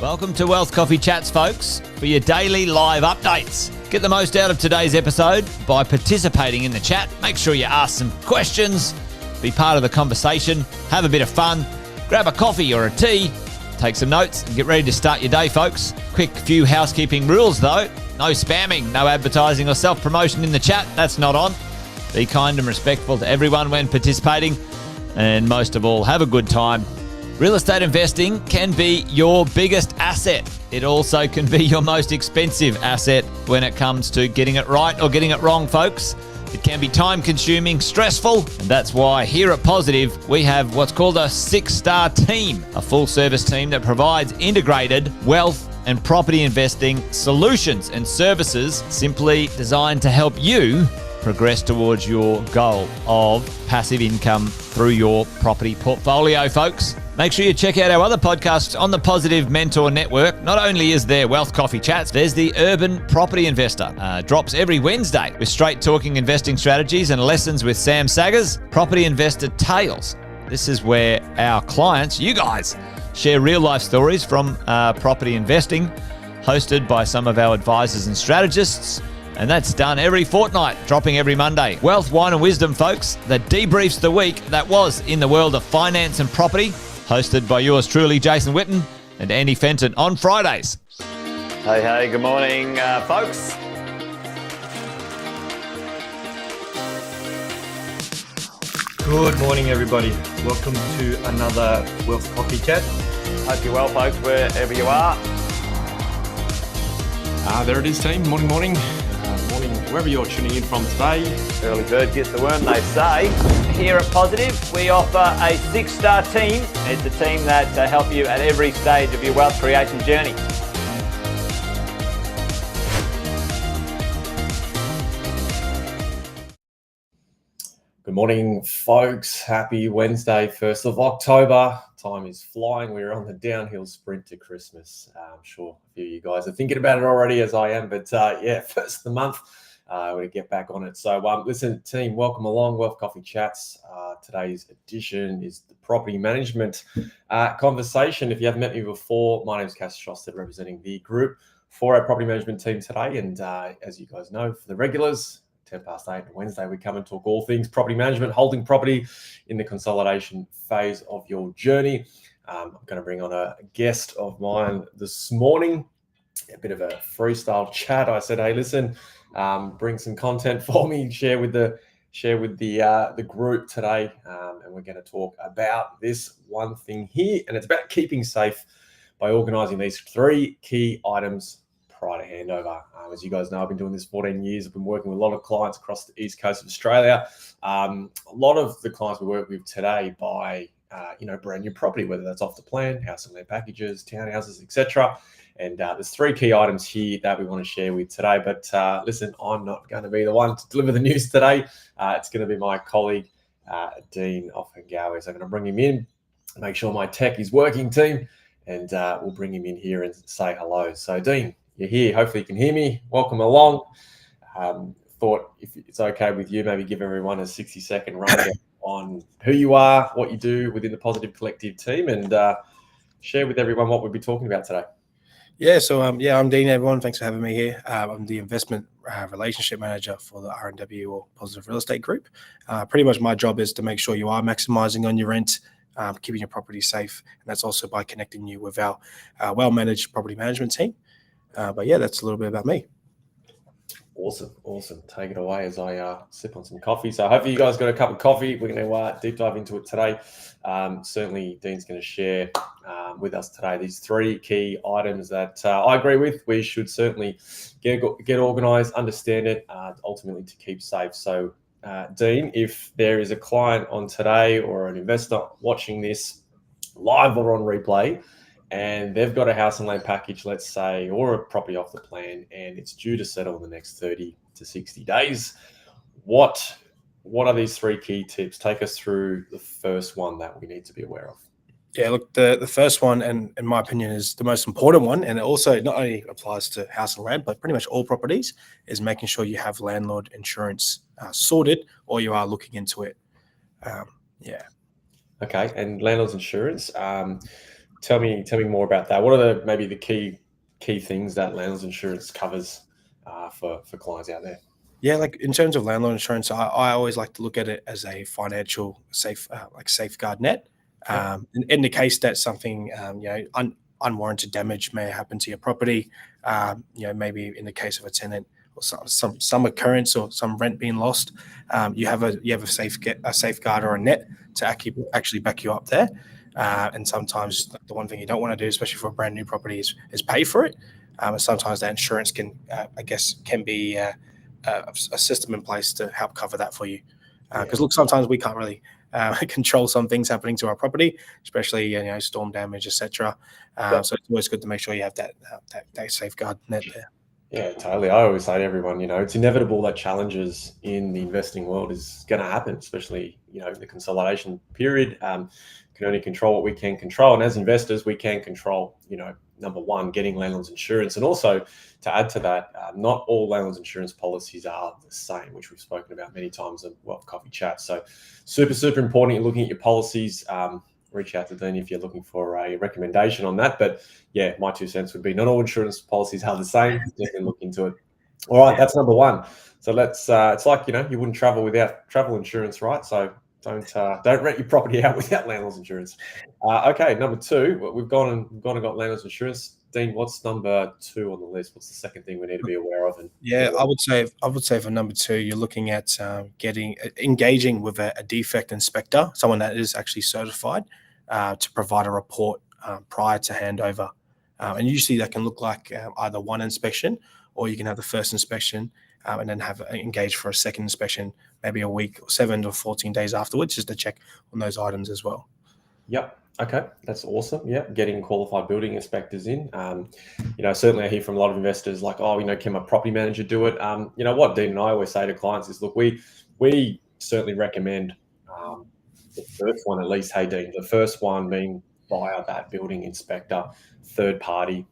Welcome to Wealth Coffee Chats, folks, for your daily live updates. Get the most out of today's episode by participating in the chat. Make sure you ask some questions, be part of the conversation, have a bit of fun, grab a coffee or a tea, take some notes, and get ready to start your day, folks. Quick few housekeeping rules, though. No spamming, no advertising or self-promotion in the chat. That's not on. Be kind and respectful to everyone when participating. And most of all, have a good time. Real estate investing can be your biggest asset. It also can be your most expensive asset when it comes to getting it right or getting it wrong, folks. It can be time-consuming, stressful, and that's why here at Positive, we have what's called a 6-star team, a full-service team that provides integrated wealth and property investing solutions and services simply designed to help you progress towards your goal of passive income through your property portfolio, folks. Make sure you check out our other podcasts on the Positive Mentor Network. Not only is there Wealth Coffee Chats, there's the Urban Property Investor. Drops every Wednesday with straight talking investing strategies and lessons with Sam Saggers. Property Investor Tales. This is where our clients, you guys, share real life stories from property investing, hosted by some of our advisors and strategists. And that's done every fortnight, dropping every Monday. Wealth, Wine and Wisdom, folks, that debriefs the week that was in the world of finance and property, hosted by yours truly, Jason Witten and Andy Fenton on Fridays. Hey, good morning, folks. Good morning, everybody. Welcome to another Wealth Coffee Chat. Hope you're well, folks, wherever you are. There it is, team. Morning. Morning, wherever you're tuning in from today. Early bird gets the worm, they say. Here at Positive, we offer a 6-star team. It's a team that help you at every stage of your wealth creation journey. Good morning, folks. Happy Wednesday, 1st of October. Time is flying. We're on the downhill sprint to Christmas. I'm sure a few of you guys are thinking about it already, as I am. But first of the month, we're going to get back on it. So listen, team, welcome along. Wealth Coffee Chats. Today's edition is the property management conversation. If you haven't met me before, my name is Cass Shosted, representing the group for our property management team today. And as you guys know, for the regulars, 10 past 8 on Wednesday, we come and talk all things property management, holding property in the consolidation phase of your journey. I'm going to bring on a guest of mine this morning, a bit of a freestyle chat. I said, hey, listen, bring some content for me, share with the group today, and we're going to talk about this one thing here, and it's about keeping safe by organising these 3 key items prior to handover. As you guys know, I've been doing this 14 years. I've been working with a lot of clients across the east coast of Australia. A lot of the clients we work with today buy, brand new property, whether that's off the plan, house and land packages, townhouses, etc. And there's 3 key items here that we want to share with today. But listen, I'm not going to be the one to deliver the news today. It's going to be my colleague, Dean Offengawi. So I'm going to bring him in, make sure my tech is working, team, and we'll bring him in here and say hello. So Dean, you're here. Hopefully you can hear me. Welcome along. Thought if it's okay with you, maybe give everyone a 60-second rundown on who you are, what you do within the Positive Collective team, and share with everyone what we'll be talking about today. Yeah, so I'm Dean, everyone. Thanks for having me here. I'm the investment relationship manager for the R&W or Positive Real Estate Group. Pretty much my job is to make sure you are maximizing on your rent, keeping your property safe, and that's also by connecting you with our well-managed property management team. But yeah, that's a little bit about me. Awesome. Take it away as I sip on some coffee. So hopefully you guys got a cup of coffee. We're going to deep dive into it today. Certainly Dean's going to share with us today these 3 key items that I agree with. We should certainly get organised, understand it, ultimately to keep safe. So Dean, if there is a client on today or an investor watching this live or on replay, and they've got a house and land package, let's say, or a property off the plan, and it's due to settle in the next 30 to 60 days, what are these 3 key tips? Take us through the first one that we need to be aware of. Yeah, look, the first one, and in my opinion, is the most important one, and it also not only applies to house and land, but pretty much all properties, is making sure you have landlord insurance sorted, or you are looking into it. Okay, and landlord's insurance. Tell me more about that. What are maybe the key things that landlord's insurance covers for clients out there? Yeah, like in terms of landlord insurance, I always like to look at it as a financial safeguard net. Yep. In the case that something unwarranted damage may happen to your property, maybe in the case of a tenant or some occurrence or some rent being lost, you have a safeguard or a net to actually back you up there. And sometimes the one thing you don't want to do, especially for a brand new property, is pay for it. And sometimes that insurance can be a system in place to help cover that for you. Because look, sometimes we can't really control some things happening to our property, especially storm damage, etc. So it's always good to make sure you have that safeguard net there. Yeah, totally. I always say to everyone, it's inevitable that challenges in the investing world is going to happen, especially the consolidation period. Can only control what we can control, and as investors, we can control. Number one, getting landlord's insurance, and also to add to that, not all landlord's insurance policies are the same, which we've spoken about many times in Wealth Coffee Chat. So super important. You're looking at your policies. Reach out to Dean if you're looking for a recommendation on that. But yeah, my 2 cents would be not all insurance policies are the same. Definitely look into it. All right, that's number one. So let's. It's like you wouldn't travel without travel insurance, right? So don't rent your property out without landlord's insurance. Okay, number two, we've gone and got landlord's insurance. Dean, what's number 2 on the list? What's the second thing we need to be aware of? I would say for number 2, you're looking at engaging with a defect inspector, someone that is actually certified to provide a report prior to handover. And usually that can look like either one inspection, or you can have the first inspection and then have engaged for a second inspection, maybe a week or 7 to 14 days afterwards, just to check on those items as well. Yep. Okay, that's awesome. Yeah, getting qualified building inspectors in. Certainly I hear from a lot of investors like, can my property manager do it? What Dean and I always say to clients is, look, we certainly recommend the first one at least. Hey, Dean, the first one being via that building inspector, third party,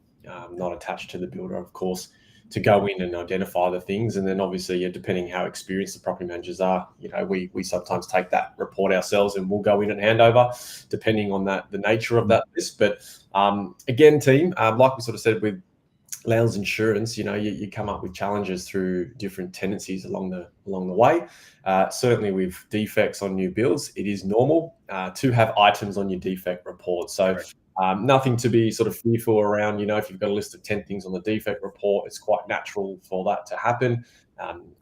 not attached to the builder, of course, to go in and identify the things. And then obviously, depending how experienced the property managers are, we sometimes take that report ourselves and we'll go in and hand over, depending on the nature of that list. But again, team, like we sort of said with landlord's insurance, you come up with challenges through different tenancies along the way. Certainly with defects on new builds, it is normal to have items on your defect report. So nothing to be sort of fearful around. If you've got a list of 10 things on the defect report, it's quite natural for that to happen.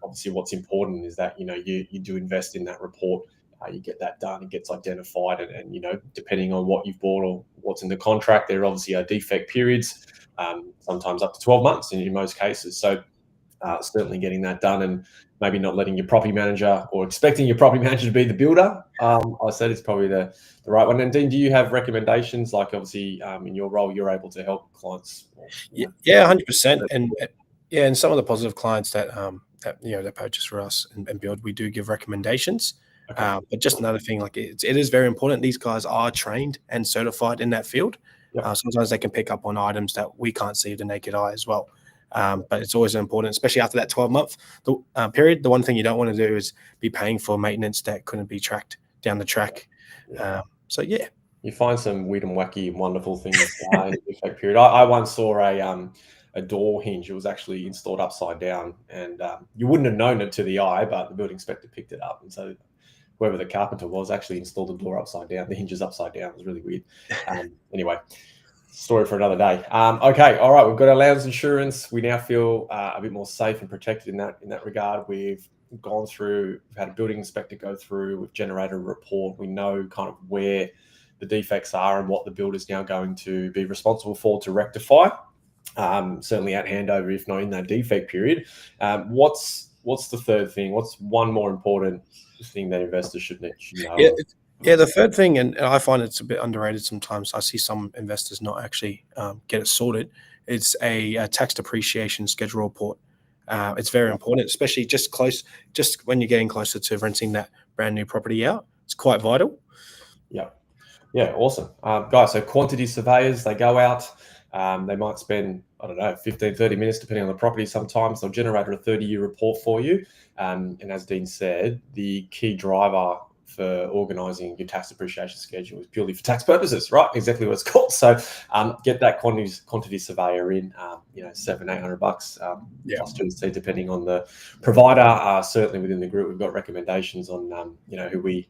Obviously, what's important is that you do invest in that report. You get that done, it gets identified, and depending on what you've bought or what's in the contract, there obviously are defect periods, sometimes up to 12 months in most cases. So certainly getting that done, and maybe not letting your property manager or expecting your property manager to be the builder. I said it's probably the right one. And Dean, do you have recommendations? Like obviously in your role, you're able to help clients. Yeah, 100%. And some of the positive clients that purchase for us and build, we do give recommendations. Okay. But just another thing, like it is very important. These guys are trained and certified in that field. Yep. Sometimes they can pick up on items that we can't see with the naked eye as well. But it's always important, especially after that 12-month period. The one thing you don't want to do is be paying for maintenance that couldn't be tracked down the track. You find some weird and wacky and wonderful things in the defect period. I once saw a door hinge. It was actually installed upside down, and you wouldn't have known it to the eye, but the building inspector picked it up, and so whoever the carpenter was actually installed the door upside down. The hinges upside down. It was really weird. Anyway. Story for another day. Okay, all right. We've got our landlord's insurance. We now feel a bit more safe and protected in that regard. We've gone through. We've had a building inspector go through. We've generated a report. We know kind of where the defects are and what the builder's now going to be responsible for to rectify. Certainly at handover, if not in that defect period. What's the third thing? What's one more important thing that investors should know? Yeah, the third thing, and I find it's a bit underrated sometimes. I see some investors not actually get it sorted. It's a tax depreciation schedule report. It's very important, especially just when you're getting closer to renting that brand new property out. It's quite vital. Yeah, awesome. Guys, so quantity surveyors, they go out. They might spend, 15, 30 minutes, depending on the property. Sometimes they'll generate a 30-year report for you. And as Dean said, the key driver for organising your tax depreciation schedule is purely for tax purposes, right? Exactly what it's called. So get that quantity surveyor in, $700-800 plus GST, depending on the provider. Certainly within the group, we've got recommendations on who we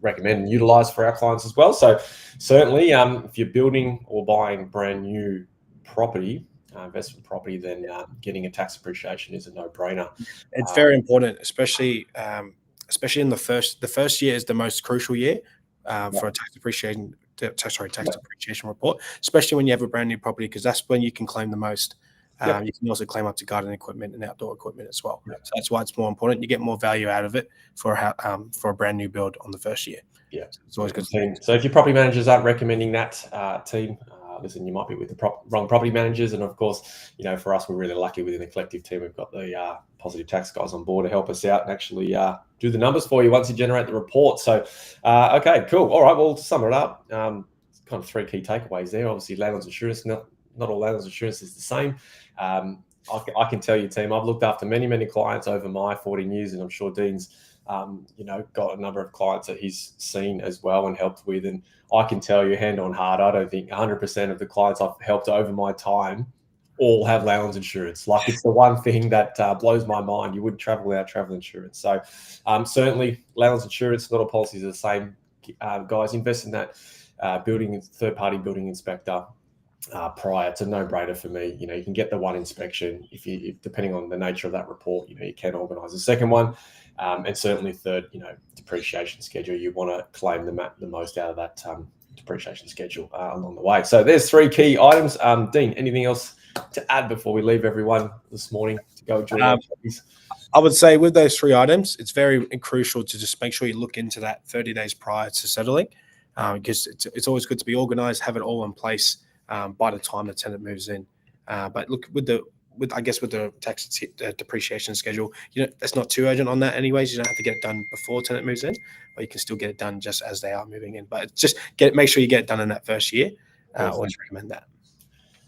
recommend and utilise for our clients as well. So certainly, if you're building or buying brand new property, investment property, then getting a tax depreciation is a no-brainer. It's very important, especially in the first year is the most crucial year for a tax depreciation report, especially when you have a brand new property, because that's when you can claim the most. You can also claim up to garden equipment and outdoor equipment as well. So that's why it's more important. You get more value out of it for a brand new build on the first year. Yeah, so it's always good. So if your property managers aren't recommending that team, listen, you might be with the wrong property managers. And of course, for us, we're really lucky within the collective team. We've got the Positive Tax guys on board to help us out and actually do the numbers for you once you generate the report. So, okay, cool. All right, well, to sum it up, kind of 3 key takeaways there. Obviously, landlord's insurance, not all landlord's insurance is the same. I can tell you, team, I've looked after many, many clients over my 14 years, and I'm sure Dean's got a number of clients that he's seen as well and helped with. And I can tell you, hand on heart, I don't think 100% of the clients I've helped over my time all have landlord's insurance. Like, it's the one thing that blows my mind. You wouldn't travel without travel insurance. So certainly landlord's insurance, not all policies are the same. Guys, invest in that third-party building inspector prior. It's a no-brainer for me. You can get the one inspection. If depending on the nature of that report, you can organise a second one. And certainly third, depreciation schedule. You want to claim the most out of that depreciation schedule along the way. So there's 3 key items. Dean, anything else to add before we leave everyone this morning to go enjoy their hobbies? I would say with those 3 items, it's very crucial to just make sure you look into that 30 days prior to settling, because it's always good to be organised, have it all in place by the time the tenant moves in. But look, with the tax depreciation schedule, that's not too urgent on that anyways. You don't have to get it done before tenant moves in, but you can still get it done just as they are moving in. But just make sure you get it done in that first year. Always recommend that.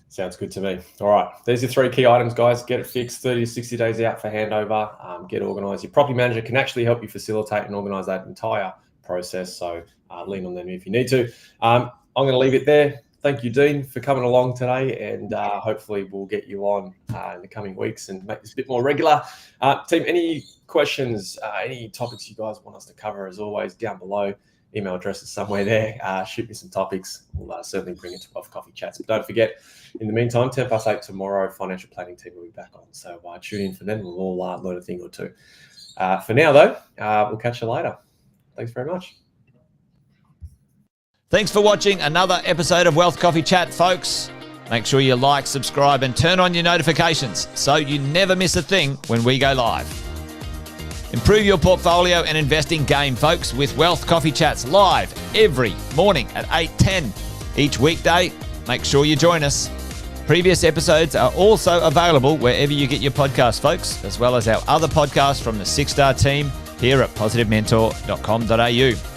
Sounds good to me. All right. There's your 3 key items, guys. Get it fixed 30 to 60 days out for handover. Get organised. Your property manager can actually help you facilitate and organise that entire process. So lean on them if you need to. I'm going to leave it there. Thank you, Dean, for coming along today, and hopefully we'll get you on in the coming weeks and make this a bit more regular. Team, any questions, any topics you guys want us to cover, as always, down below. Email address is somewhere there. Shoot me some topics. We'll certainly bring it to Wealth Coffee Chats. But don't forget, in the meantime, 8:10 tomorrow, financial planning team will be back on. So tune in for then. We'll all learn a thing or two. For now, though, we'll catch you later. Thanks very much. Thanks for watching another episode of Wealth Coffee Chat, folks. Make sure you like, subscribe, and turn on your notifications so you never miss a thing when we go live. Improve your portfolio and investing game, folks, with Wealth Coffee Chats live every morning at 8:10 each weekday. Make sure you join us. Previous episodes are also available wherever you get your podcasts, folks, as well as our other podcasts from the 6-Star team here at positivementor.com.au.